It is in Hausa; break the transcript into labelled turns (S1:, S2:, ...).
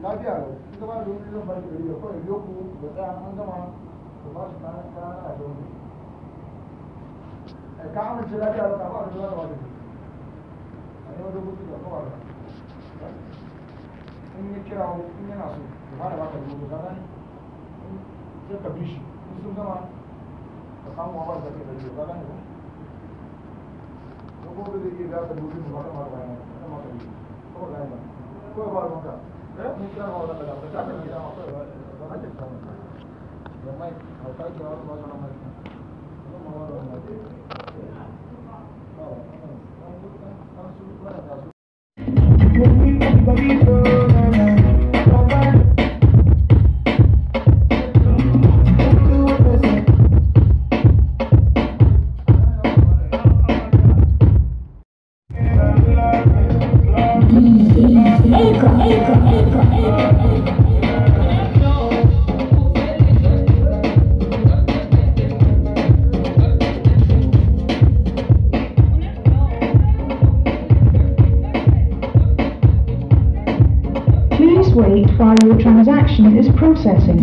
S1: lafiya lau in gaba da wani zan baki da kawai biyo ku da tsaya an gama ku ba su kayan a shi wani ka amince lafiya lau ka ba da zuwa da wani a yi wajen mutu da kowa da in yi kira in yana so ku fara baka da mutu kaga sai ka bi shi in sun gama ka samu wa ba da ke da biyu kaga ne ko ko da ke da ka dubi mu ba ka ma da bayan ka ma ka bi ko da ne ko ba da maka ni kira ma da da ka ta kira ma ko da ba ka ta da mai ka ta kira ma da mai ko ma wa da mai
S2: Wait while your transaction is processing.